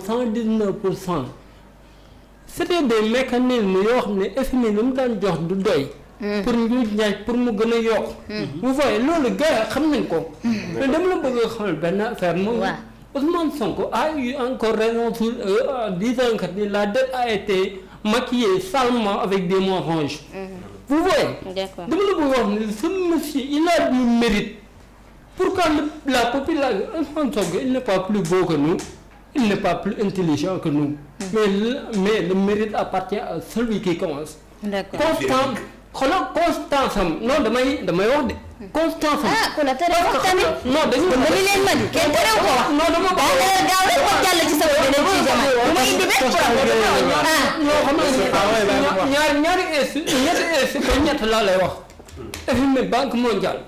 119%. C'était des mécanismes yoo xam ne FMI li mu daan jox du doy. pour ñu ñaaj pour mu gën a yokk. vous voyez loolu gars yi xam nañ ko. mais dama la bëgg a xamal benn affaire moom. Ousmane Sonko a eu encore raison sur disant que la dette a été maquillée salement avec des mensonges. Vous voyez. D'accord. Dama la bëgg wax ne ce monsieur il a du mérite. Pourquoi la population Ousmane Sonko il n'est pas plus beau que nous, il n'est pas plus intelligent que nous. Mais le mérite appartient à celui qui commence. D'accord. Constance am non damay wax de. Constance am. ku la tere wax tamit. non dañu leen ma di kenn terew ko wax. non dama gaaw rek ko jàll ci sa beneen ci jamono. bu ma indi benn problème. ñett laa lay wax. FMI Banque mondiale.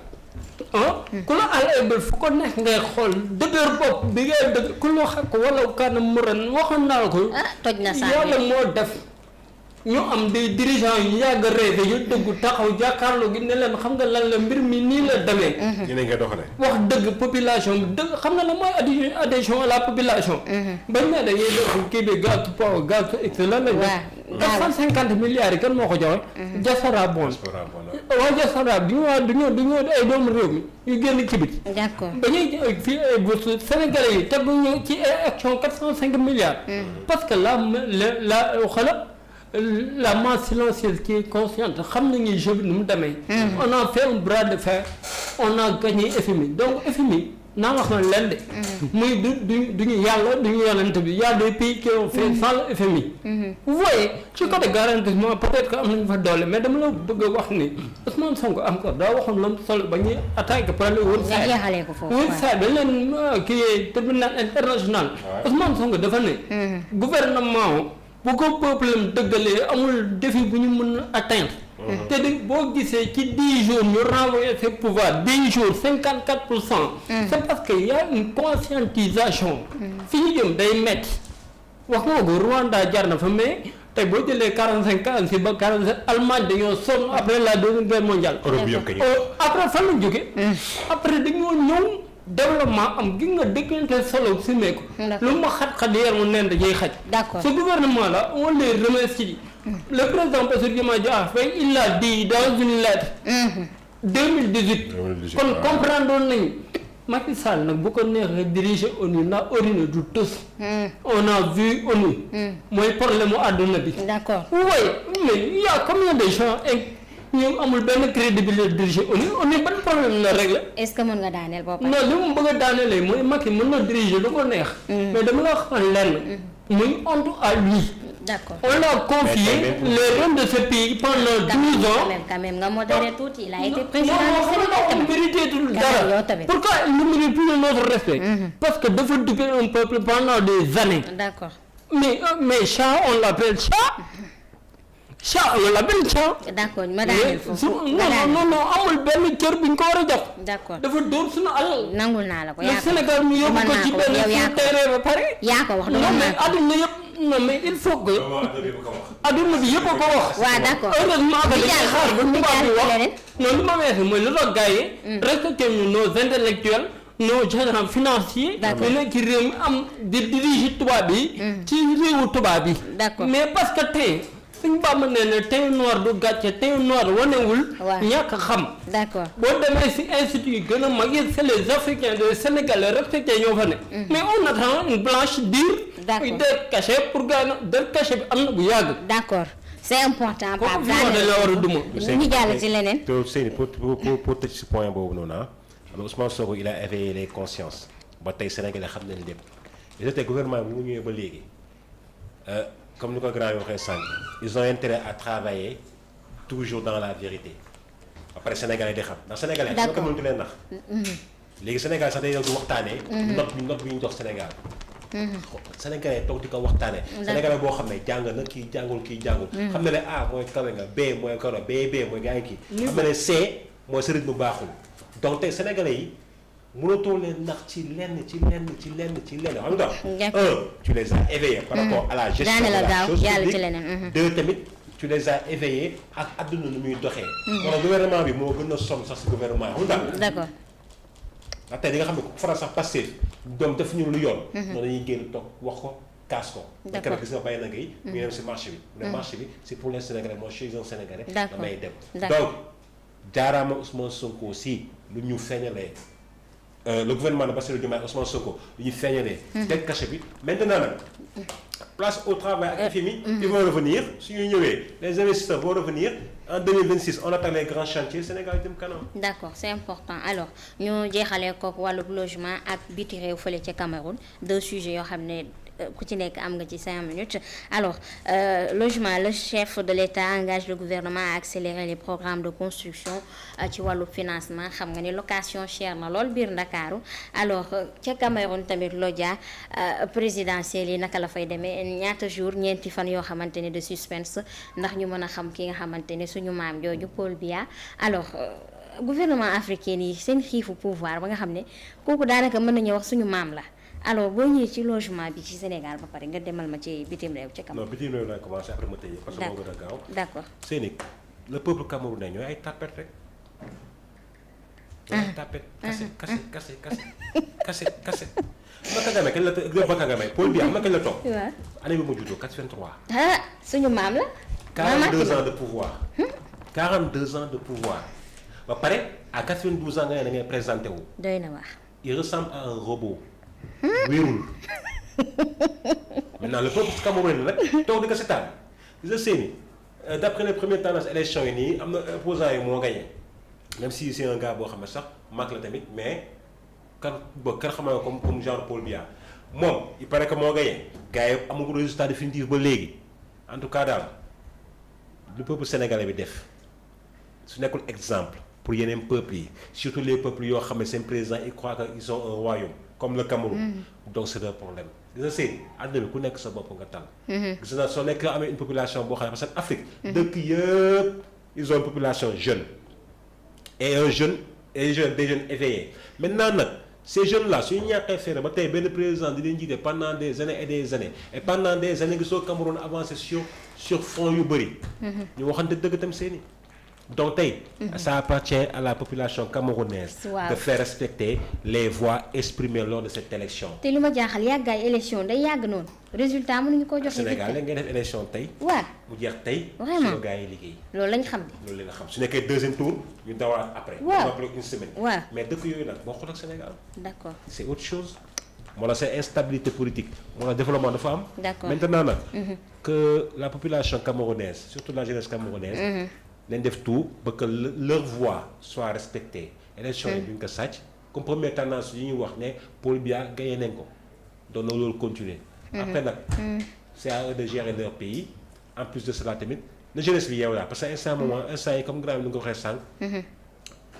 ku la alébal fu ko nekk ngay xool dëgër bopp bi ngay dëgg ku la xaq wala kanam mu ren waxoon naa la ko. toj na saa yàlla moo def. ñu am des dirigeants yu yàgg a rêvé yu dëggu taxaw jàkkaarloo gi ne leen xam nga lan la mbir mi nii la demee. ñu ne ngay doxalee. wax dëgg population bi dëgg xam nga la mooy adhésion à la population. bañ ne dañuy def kii bi gaz power gaz x lan lañ def. 450 milliards yi kan moo ko joxe. Diaspora bon. waaw Diaspora du ñu ay doomu réew mi yu génn ci biti. d'accord dañuy fii ay bourses sénégalais yi teguñu ci action 405 milliards. parce que la masse silencieuse qui est consciente xam nañu jeu bi nu mu demee. on a fait un bras de fer on a gagné FMI donc FMI naa wax na leen de. muy duñu yàlla duñu yonent bi y a des pays qui ont fait sans le FMI. vous voyez ci côté garantissement peut-être que am nañu fa doole mais dama la bëgg a wax ni Ousmane Sonko encore daa waxoon lam solo ba ñuy attaqué problème wër saa dañ leen kii tribunal international. Ousmane Sonko dafa ne. gouvernement bu ko peuple am dëggalee amul défi bu ñu mën a atteindre. te de boo gisee ci 10 jours ñu renvoyer ce pouvoir 10 jours 54%. c'est parce que y a une conscientisation. fi ñu jëm day metti wax nga ko Rwanda jar na fa mais tey boo jëlee 46 ba 47 Allemagne dañoo sonn après la deuxième guerre mondiale. après fan la jóge après dañoo ñëw. développement am gi nga dëkkante solo si meeku lu ma xat-xat yar mu neen dajay xaj. d'accord ce gouvernement là on les remercie. le président Bassirou Diomaye Diakhar Faye il l'a dit dans une lettre. 2018 kon comprendre nañu Macky Sall nag bu ko neexee diriger ONU ndax ONU du tous. on a vu ONU. mooy problème mu àdduna bi. d'accord oui mais il y a combien de gens ñu amul benn crédibilité diriger ONU ban problème la régler. est-ce que mën nga daaneel boppam. non li mu bëgg a daanelee mooy Macky mën na diriger lu ko neex. mais dama la xamal lenn. muy honte à lui. d'accord on a confié les rênes de ce pays pendant 12 ans. quand même nga modéré tuuti il a été président non mérité tout dara. Pourquoi il ne mérite plus notre respect. parce que dafa duper un peuple pendant des années. d'accord mais chat on l'appelle chat wala benn chat. d'accord ma daaneel foofu. non amul benn cër bu ñu ko war a jox. d'accord dafa dóor suñu alal. nangul naa la ko yaa ko Sénégal ñu yóbbu ko ci benn suñu terrain ba pare. yaa ko wax non mais adduna yëpp non mais il faut que. adduna bi yëpp a ko wax. waaw d'accord heureusement que dañuy xaar ba tubaab bi wax. non li ma weesu mooy lu tax gars yi. respecté ñu nos intellectuels. nos gérants financiers. d'accord nekk ci réew mi am di diriger tubaab yi. ci réewu tubaab yi. d'accord mais parce que tey. suñu bàmm nee ne teint noir du gàcce teint noir wanewul. ñàkk xam. d'accord boo demee ci institut yi gën a mag yi c'est les africains les sénégalais respectés ñoo fa ne. mais on attend une blanche dire. d'accord de cachet pour gars de cachet bi am na bu yàgg. d'accord c'est important. Pape daanaka la war a duma. ñu jàll ci leneen. te Seyni pour tëj ci point boobu noonu Ousmane Sonko il a éveillé les consciences ba tey sénégalais xam nañ lépp mais tey gouvernement bi mu ñëwee ba léegi. comme ni ko grand yi waxee sànq ils ont intérêt à travailler toujours dans la vérité après sénégalais di xam ndax sénégalais xam nga ko mënatu leen nax léegi sénégal sax day yow di waxtaanee note bi ñu jox sénégal sénégalais toog di ko waxtaanee sénégalais boo xam ne jàng na kii jàngul xam na ne A mooy kawe nga B mooy kawe B mooy gaa ngi kii xam na ne C mooy sa rythme baaxul donc tey sénégalais yi mënatoo leen nax ci lenn xam nga tu les as éveillés par rapport à la gestion de la chose publique deux tamit tu les as éveillés ak adduna nu muy doxee wala gouvernement bi moo gën a sonn sax si gouvernement yi xam nga d'accord ndax tey di nga xam ne ku faral sax Pastef donc def ñu lu yoon noonu dañuy génn toog wax ko kaas ko. D'accord gis nga Bayna Gueye. mu ngi dem si marché bi. mu ne marché bi c'est pour les Sénégalais moi je suis un Sénégalais. D'accord damay dem. D'accord. donc jaaraama Ousmane Sonko si lu ñu feeñalee le gouvernement de Bassirou Diomaye Ousmane Sonko lu ñu feeñalee. teg cachet bi maintenant nag. place au travail ak FMI. ils vont revenir su ñu ñëwee les investisseurs vont revenir en 2026 on attend les grands chantiers Sénégal jëm kanam. d'accord c'est important alors ñu jeexalee ko wàllu logement ak biti réew fële ca Cameroun 2 sujets yoo xam ne ku ci nekk am nga ci 5 minutes alors logement le chef de l'État engage le gouvernement à accélérer les programmes de construction ci wàllu financement xam nga ni location cher na lool biir Ndakaaru alors ca Cameroun tamit Lodja présidentielle yi naka la fay demee ñaata jour ñeenti fan yoo xamante ne de suspense ndax ñu mën a xam ki nga xamante ne suñu maam jooju Paul Biya alors gouvernement africain yi seen xiifu pouvoir ba nga xam ne kooku daanaka mën nañu wax suñu maam la alors boo ñëwee ci logement bi ci Sénégal ba pare nga demal ma ci bitim réew ca Cameroun. non bitim réew laay commencé après ma tëjee parce que moo gën a gaaw. d'accord Sénégal le peuple camerounais ñooy ay tapet rek. ñooy ay tapet kase. Maka Kagame kañ la Maka Kagame Paul Biya ma kañ la toog. waaw année bi ma juddoo 83. ah suñu maam la. 42 ans de pouvoir. 42 ans de pouvoir. ba pare à 92 ans nga ne da ngay présenté wu. doy na wax. il ressemble à un robot. wéerul. maintenant le peuple camerounais nag toog di ko seetaan gis nga seeni d'après les premières tendances élection yi nii am na opposants yi moo gagné même si c'est un gars boo xam ne sax mag la tamit mais kan xamal comme genre Paul Biya moom il paraît que moo gagné gars yi amagul résultat définitif ba léegi en tout cas daal lu peuple sénégalais bi def su nekkul exemple pour yeneen peuples yi surtout les peuples yoo xam ne seen président ils croient que ils ont un royaume comme le Cameroun. donc c'est un problème. gis nga sëy àdduna bi ku nekk sa bopp nga tal. gis nga soo nekk amee une population boo xam ne parce que Afrique. dëkk yëpp ils ont une population jeune. et des jeunes éveillés maintenant nag ces jeunes là suñu ñàkkee feere ba tey benn président di leen jiite pendant des années et des années et pendant des années gisoo Cameroun avancé sur front yu bëri. ñu waxante dëgg tam seeni donc tey ça appartient à la population camerounaise de faire respecter les voix exprimées lors de cette élection. te li ma jaaxal yàggaay élection day yàgg noonu résultat mënuñu ko joxe. Sénégal la ngay def élection tey. waaw mu jeex tey. vraiment suñu gars yi liggéey. loolu lañ xam ne. loolu la nga xam su nekkee deuxième tour ñu dawaat après. waaw une semaine. waaw mais dëkk yooyu nag bokkul ak Sénégal. d'accord c'est autre chose. moo la c'est instabilité politique moo la développement dafa am. d'accord maintenant nag. que la population camerounaise surtout la jeunesse camerounaise. nañ def tout ba que leur voix soit respectée. élection yi duñ ko sàcc comme première tendance yi ñuy wax ne Paul Biya gagné nañ ko donc na loolu continuer. après nag c'est à eux de gérer leur pays en plus de cela tamit na jeunesse bi yeew laa parce que instant yi comme grand bi ni nga ko waxee sànq.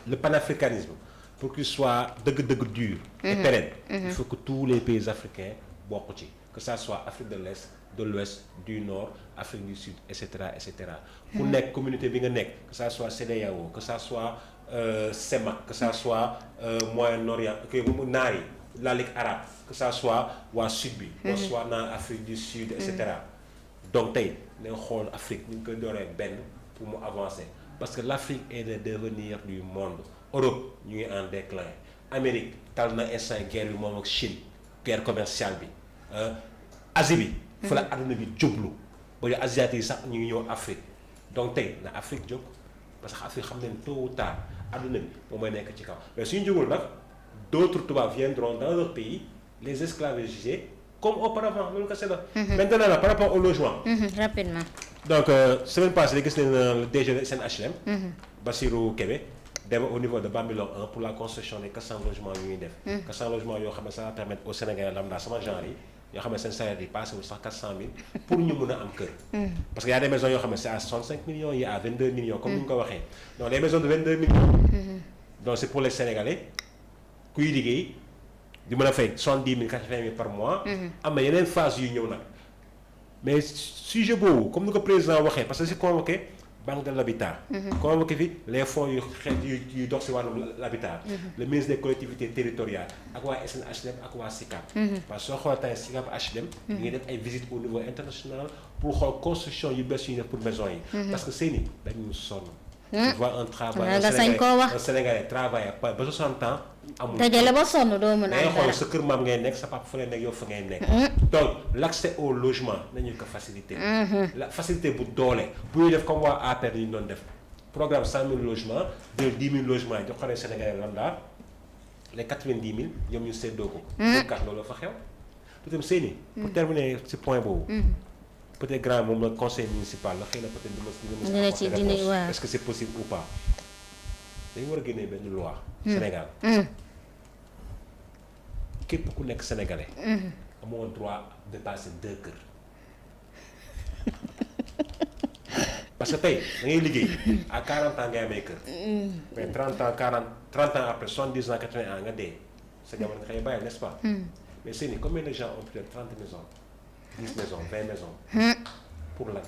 le panafricanisme pour qu'il soit dëgg-dëgg dur. et pérenne. il faut que tous les pays africains bokk ci que ça soit Afrique de l'Est de l'Ouest du Nord Afrique du Sud et cetera et cetera. ku nekk communauté bi nga nekk que ça soit CEDEAO que ça soit CEMAC que ça soit Moyen-Orient que naar yi la Ligue arabe que ça soit waa Sud bi. que soit naa Afrique du Sud et cetera. donc tey nañ xool Afrique ñu ngi koy dooree benn pour mu avancer parce que l'Afrique est le devenir du monde. Europe ñu ngi en déclin Amérique tal na instant guerre bi moom ak Chine guerre commerciale bi Asie bi. fa la àdduna bi jublu ba yow asiatique yi sax ñu ngi ñëw Afrique donc tey na Afrique jóg parce que Afrique xam nañ tôt ou tard àdduna bi moom mooy nekk ci kaw mais suñu jógul nag d'autres tubaab viendront dans leur pays les esclavagiser comme auparavant loolu kese la. maintenant nag par rapport au logement. rapidement. donc semaine passée gis nañ le DG Sen HLM. Bassirou Kébé dem au niveau de Bambilor 1 pour la construction des 400 logements yu ñuy def. 400 logements yoo xam ne ça va permettre au Sénégalais lambda sama genre yi. yoo xam ne seen salaire yi passé wu sax 400 000 pour ñu mën a am kër. parce que y a des maisons yoo xam ne c'est à 65 millions yi à 22 millions comme ni ñu ko waxee donc les maisons de 22 millions. donc c'est pour les Sénégalais kuy liggéey di mën a fay 70 000 80 000 par mois. am na yeneen phase yu ñëw nag mais sujet boobu comme ni ko président waxee parce que c'est convoqué banque de l'habitat. convoqué fi les fonds yu dox si wàllum l'habitat. le ministre des collectivités territoriales ak waa SNHLM ak waa SICAP. parce que soo xoolee tey SICAP HLM. ñu ngi def ay visites au niveau international pour xool construction yu bees yu ñu def pour maison yi. parce que seeni dañu sonn tu vois un travail nga sañ koo wax un Sénégalais travaille ba 60 ans amul. dajale ba sonn doo mën a am xool dara. sa kër maam ngay nekk sa papa fa lay nekk yow fa ngay nekk. donc l' accès au logement nañu ko faciliter. la facilité bu doole bu ñuy def comme waa APR yi ñu doon def programme 100 000 logements jël 10 000 logements yi jox ko les Sénégalais lambda les 90 000 ñoom ñu séddoo ko. kat loolu fa xew. peut-être Seyni. pour terminer ci point boobu. peut-être grand moom la conseil municipal la xëy na peut-être dina ci dina waaw est-ce que c'est possible ou pas dañu war a génnee benn loi. Sénégal. képp ku nekk sénégalais. amoo droit de passer 2 kër. parce que tey da ngay liggéey à 40 ans ngay amee kër. mais 30 ans 30 ans après 70 ans 80 ans nga dee sa jamono nga xëy bàyyi n'est-ce pas. mais c'est ni combien de gens ont peut-être 30 maisons 10 maisons 20 maisons. pour lan.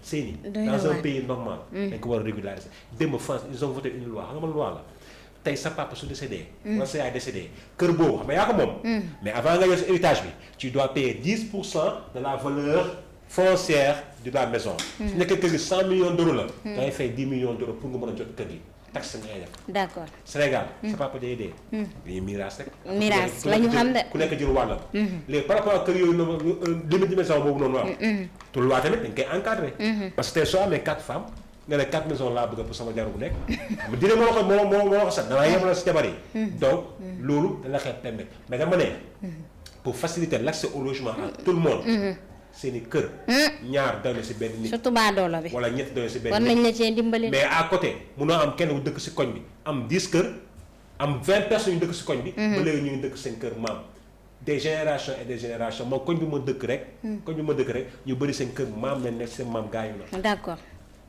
c'est ni dans un pays normal. dañ ko war a régulariser démb France ils ont voté une loi xam nga man loi la. tey sa papa su décédé. wala sa yaay décédé kër boobu xam nga yaa ko moom. mais avant nga yor sa héritage bi tu dois payer 10% de la valeur foncière de la maison. su nekkee kër gi 100 millions d'euros la. da ngay fay 10 millions d'euros pour nga mën a jot kër gi taxe ngay def. d'accord Sénégal. sa papa day dee. dañuy miraas rek. miraas la ñu xam de. ku nekk jël wàllam. léegi par rapport ak kër yooyu noonu limite de maison boobu noonu waaw. te loi tamit dañ koy encadrer. parce que tey soo amee 4 femmes. nga ne 4 maisons laa bëgg pour sama jaru bu nekk ma dina moo ko sax danaa yemal si jabar yi donc loolu dana xeet permettre mais dama ne pour faciliter l'accès au logement à tout le monde seeni kër ñaar doy na si benn nit surtout baadoola bi wala ñett doy na si benn war nañ la cee dimbali mais à côté munoo am kenn ku dëkk si koñ bi am 10 kër am 20 personnes yu dëkk si koñ bi ba léegi ñu ngi dëkk seen kër maam des générations et des générations moom koñ bi ma dëkk rek ñu bëri seen kër maam ne nekk seen maam gaañu na d'accord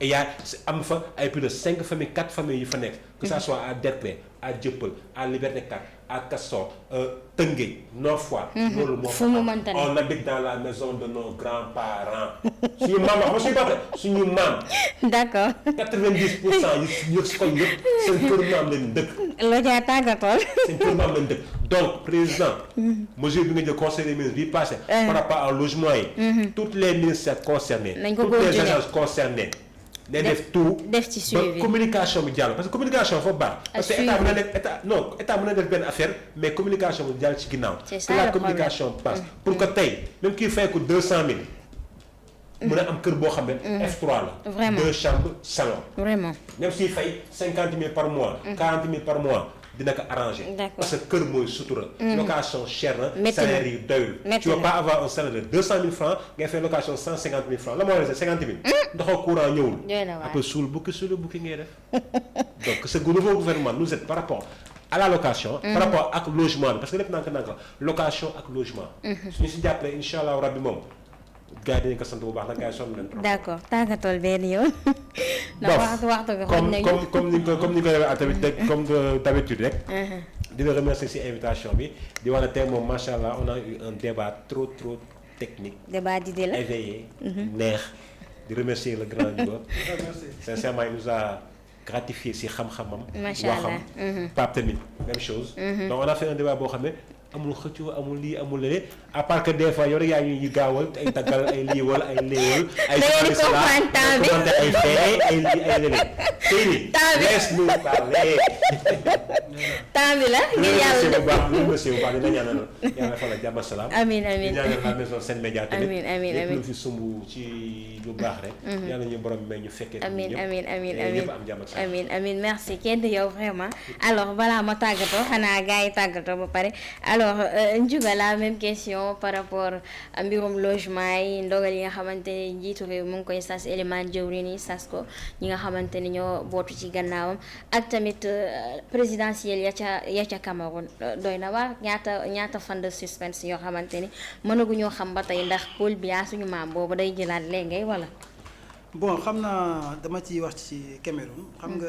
et y a am fa ay plus de 5 familles 4 familles yu fa nekk que ça soit à Derklé à Dieuppeul à Liberté 4 à Castor Tëngéej Nord Foire. loolu moo fu mu mënta on habite dans la maison de nos grands-parents suñu maam wax ma suñu papa suñu maam. d'accord 90% yi si koñ yëpp seen kër maam lañ dëkk. loo caa tàggatool. seen kër maam lañ dëkk donc président. mesure bi nga jël conseil des ministres bii passé. par rapport au logement yi. toutes les ministères concernés. nañ ko toutes les agences concernées. day def tout def ci suivi ba communication bi jàll parce que communication foofu baax. parce que état mën na def état mën na def benn affaire mais communication bi jàll ci ginnaaw. c'est ça la communication passe. pour que tey même kii fay ko 200000. mën a am kër boo xam ne. F3 la. vraiment 2 chambres salon. vraiment même s'il fay 50000 par mois. 40000 par mois. dina ko arrangé. parce que kër mooy sutura. location cher na. salaire yi doyul. tu vas pas avoir un salaire de 200000 francs ngay fay location 150000 francs la moo war a 50000. ndox ak courant ñëwul. après suul bukki ngay def. donc ce nouveau gouvernement nous aide par rapport à la location. par rapport ak logement bi parce que lépp nanka la location ak logement. suñu si jàppalee incha allah rabbi moom. gars yi dañu ko sant bu baax nag gars yi sonn leen trop. d'accord tàggatool benn yoon. ndax waxtu nga xam nañu comme ni ko defee tamit comme d'habitude rek. di la remercier ci invitation bi di wax ne tey moom macha allah on a eu un débat trop technique. débat d'idées la éveillé. neex di remercier le grand Ndiouga. sincèrement il nous a gratifié ci xam-xamam. macha allah waxam Pape tamit même chose. donc on a fait un débat boo xam ne. amul xëccoo amul lii amul lële à part que des fois yow rek yaa ñu gaawal ay taggal ay lii wala ay léewal. ay commenté ay fee ay lii ay lële. temps bi laisse-nous parler. temps bi la. ngir yàlla bu baax bu baax dina ñaanal yàlla fa la jàmm ak salaam. amiin amiin di ñaanal la maison Sen Média tamit. amiin lépp lu fi sumb ci lu baax rek. yàlla ñu borom may ñu fekkee. amiin amiin amiin ñëpp am jàmm ak salaam. amiin merci kenn du yow vraiment alors balaa ma tàggatoo xanaa gars yi tàggatoo ba pare. alors Ndiouga la même question par rapport à mbirum logement yi ndogal yi nga xamante ne njiitu réew mu ngi koy sas élément jëwriñ yi sas ko ñi nga xamante ne ñoo bootu ci gannaawam ak tamit présidentielle ya ca Cameroun doy na waar ñaata fan de suspense yoo xamante ni mënaguñoo xam ba tey ndax Paul Biya suñu maam boobu day jëlaat léegi wala. bon xam naa dama ciy wax ci Cameroun xam nga.